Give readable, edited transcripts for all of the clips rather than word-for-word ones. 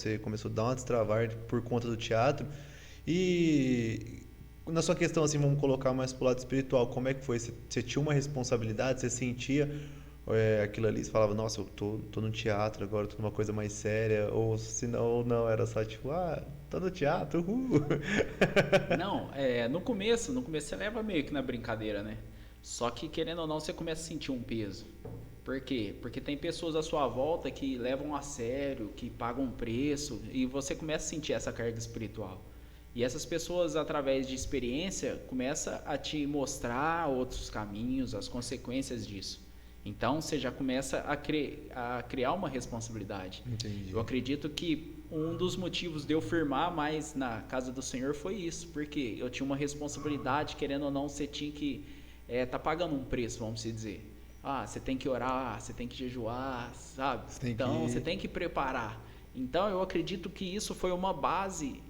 você começou a dar uma destravar por conta do teatro. E na sua questão, assim, vamos colocar mais pro lado espiritual, como é que foi? Você tinha uma responsabilidade, você sentia aquilo ali, você falava, nossa, eu tô no teatro agora, tô numa coisa mais séria, ou se não, ou não, era só tipo, tô no teatro, uhul. Não, no começo você leva meio que na brincadeira, né? Só que querendo ou não, você começa a sentir um peso. Por quê? Porque tem pessoas à sua volta que levam a sério, que pagam um preço, e você começa a sentir essa carga espiritual. E essas pessoas, através de experiência, começam a te mostrar outros caminhos, as consequências disso. Então você já começa a criar uma responsabilidade. Eu Entendi. acredito que um dos motivos de eu firmar mais na casa do Senhor foi isso, porque eu tinha uma responsabilidade, querendo ou não, você tinha que tá pagando um preço, vamos dizer. Você tem que orar, você tem que jejuar, sabe? Você tem Então você que. tem que preparar. Então eu acredito que isso foi uma base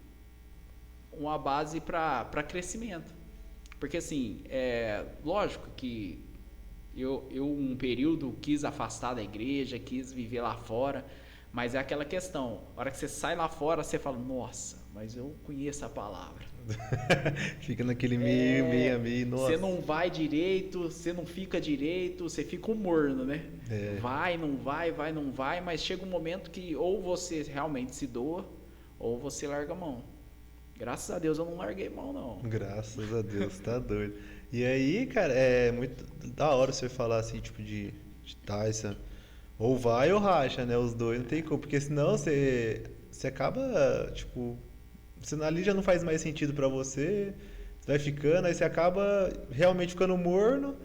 para crescimento. Porque assim, lógico que eu um período quis afastar da igreja, quis viver lá fora, mas é aquela questão, a hora que você sai lá fora, você fala, nossa, mas eu conheço a palavra. Fica naquele meio a meio, Você nossa. não vai direito, você não fica direito, você fica um morno, né? É, Vai, não vai, mas chega um momento que ou você realmente se doa, ou você larga a mão. Graças a Deus eu não larguei mão, não. graças a Deus, tá doido. E aí, cara, é muito da hora você falar assim, tipo, de Tyson. Ou vai ou racha, né? Os dois não tem como, porque senão você acaba, tipo, você ali já não faz mais sentido pra você, você vai ficando, aí você acaba realmente ficando morno,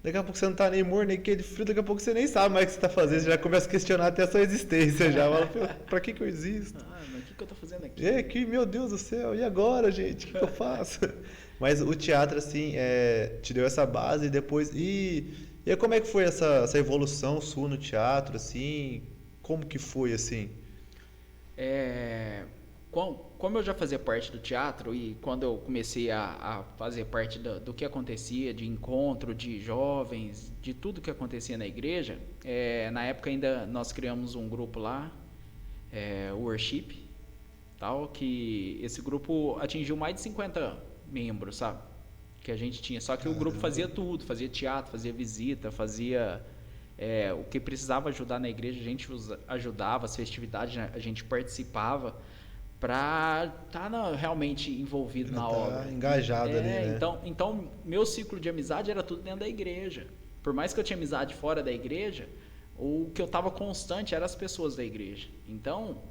daqui a pouco você não tá nem morno, nem aquele frio, daqui a pouco você nem sabe mais o que você tá fazendo, você já começa a questionar até a sua existência, já fala, "Pô, pra que que eu existo? Mas o que eu tô fazendo É, aqui? que, meu Deus do céu, e agora, gente? O que eu faço?" Mas o teatro, assim, te deu essa base e depois. E aí, como é que foi essa evolução sua no teatro, assim? Como que foi, assim? É, como eu já fazia parte do teatro e quando eu comecei a fazer parte do que acontecia, de encontro de jovens, de tudo que acontecia na igreja, na época ainda nós criamos um grupo lá, o Worship, tal, que esse grupo atingiu mais de 50 membros, sabe? Que a gente tinha. Só que o grupo Caramba. fazia tudo, fazia teatro, fazia visita, fazia o que precisava ajudar na igreja, a gente ajudava, as festividades a gente participava para estar realmente envolvido Pra na tá obra. engajado ali, né? Então meu ciclo de amizade era tudo dentro da igreja. Por mais que eu tinha amizade fora da igreja, o que eu estava constante eram as pessoas da igreja. Então,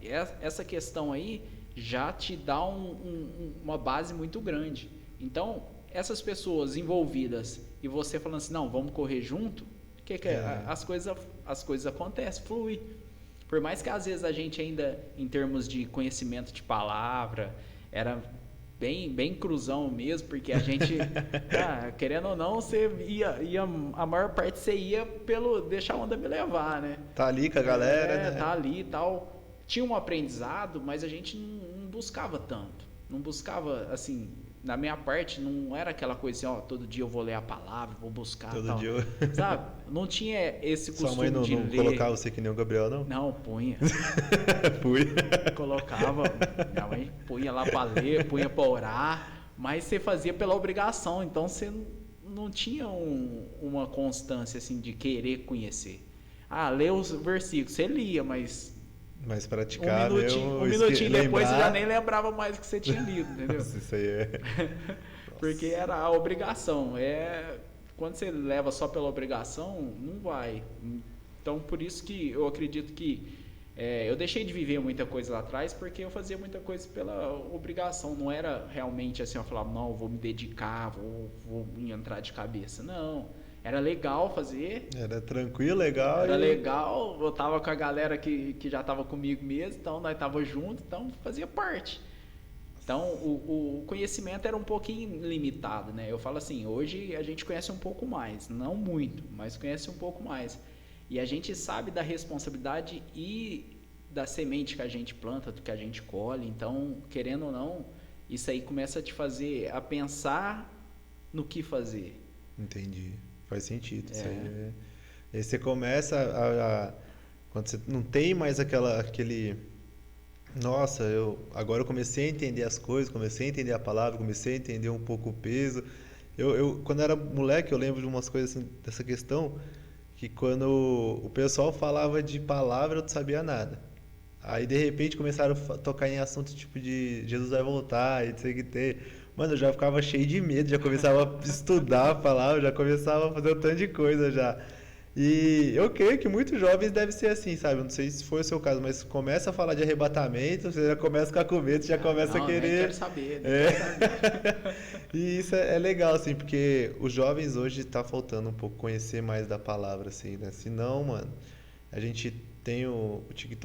essa questão aí já te dá uma base muito grande. Então, essas pessoas envolvidas e você falando assim, não, vamos correr junto, que É, as coisas acontecem, flui. Por mais que às vezes a gente ainda, em termos de conhecimento de palavra, era bem cruzão mesmo, porque a gente, querendo ou não, a maior parte você ia pelo deixar a onda me levar, né? tá ali com a galera, né? Tá ali e tal. Tinha um aprendizado, mas a gente não buscava tanto. Não buscava, assim, na minha parte, não era aquela coisa assim, ó, todo dia eu vou ler a palavra, vou buscar Todo tal. dia eu... Sabe? Não tinha esse Sua mãe costume de não colocava ler. você que nem o Gabriel, não? Não, punha. Fui. Colocava, minha mãe punha lá para ler, punha para orar, mas você fazia pela obrigação, então você não tinha uma constância assim de querer conhecer. Ler os versículos, você lia, mas Mas praticar um mesmo, minutinho depois você já nem lembrar. lembrava mais o que você tinha lido, entendeu? Nossa, isso aí é. Porque Nossa. era a obrigação. Quando você leva só pela obrigação, não vai. Então, por isso que eu acredito que eu deixei de viver muita coisa lá atrás porque eu fazia muita coisa pela obrigação. Não era realmente assim, eu falava, não, eu vou me dedicar, vou entrar de cabeça. Não. Era legal fazer, Era tranquilo, legal era e. legal. Eu tava com a galera que já tava comigo mesmo, então nós tava junto, então fazia parte. Então, o conhecimento era um pouquinho limitado, né? Eu falo assim, hoje a gente conhece um pouco mais, não muito, mas conhece um pouco mais. E a gente sabe da responsabilidade e da semente que a gente planta, do que a gente colhe. Então, querendo ou não, isso aí começa a te fazer a pensar no que fazer. Entendi. Faz sentido. Isso aí É, Aí você começa quando você não tem mais aquele. Nossa, agora eu comecei a entender as coisas, comecei a entender a palavra, comecei a entender um pouco o peso. Quando era moleque, eu lembro de umas coisas assim, dessa questão, que quando o pessoal falava de palavra, eu não sabia nada. Aí de repente começaram a tocar em assuntos tipo de Jesus vai voltar e não sei o que ter. Mano, eu já ficava cheio de medo, já começava a estudar a palavra, já começava a fazer um tanto de coisa já. E eu creio que muitos jovens devem ser assim, sabe? Eu não sei se foi o seu caso, mas começa a falar de arrebatamento, você já começa a ficar com medo, você já Ah, começa a não, nem quero querer. saber, nem É. quero saber. E isso é legal, assim, porque os jovens hoje tá faltando um pouco conhecer mais da palavra, assim, né? Senão, mano, a gente tem o TikTok.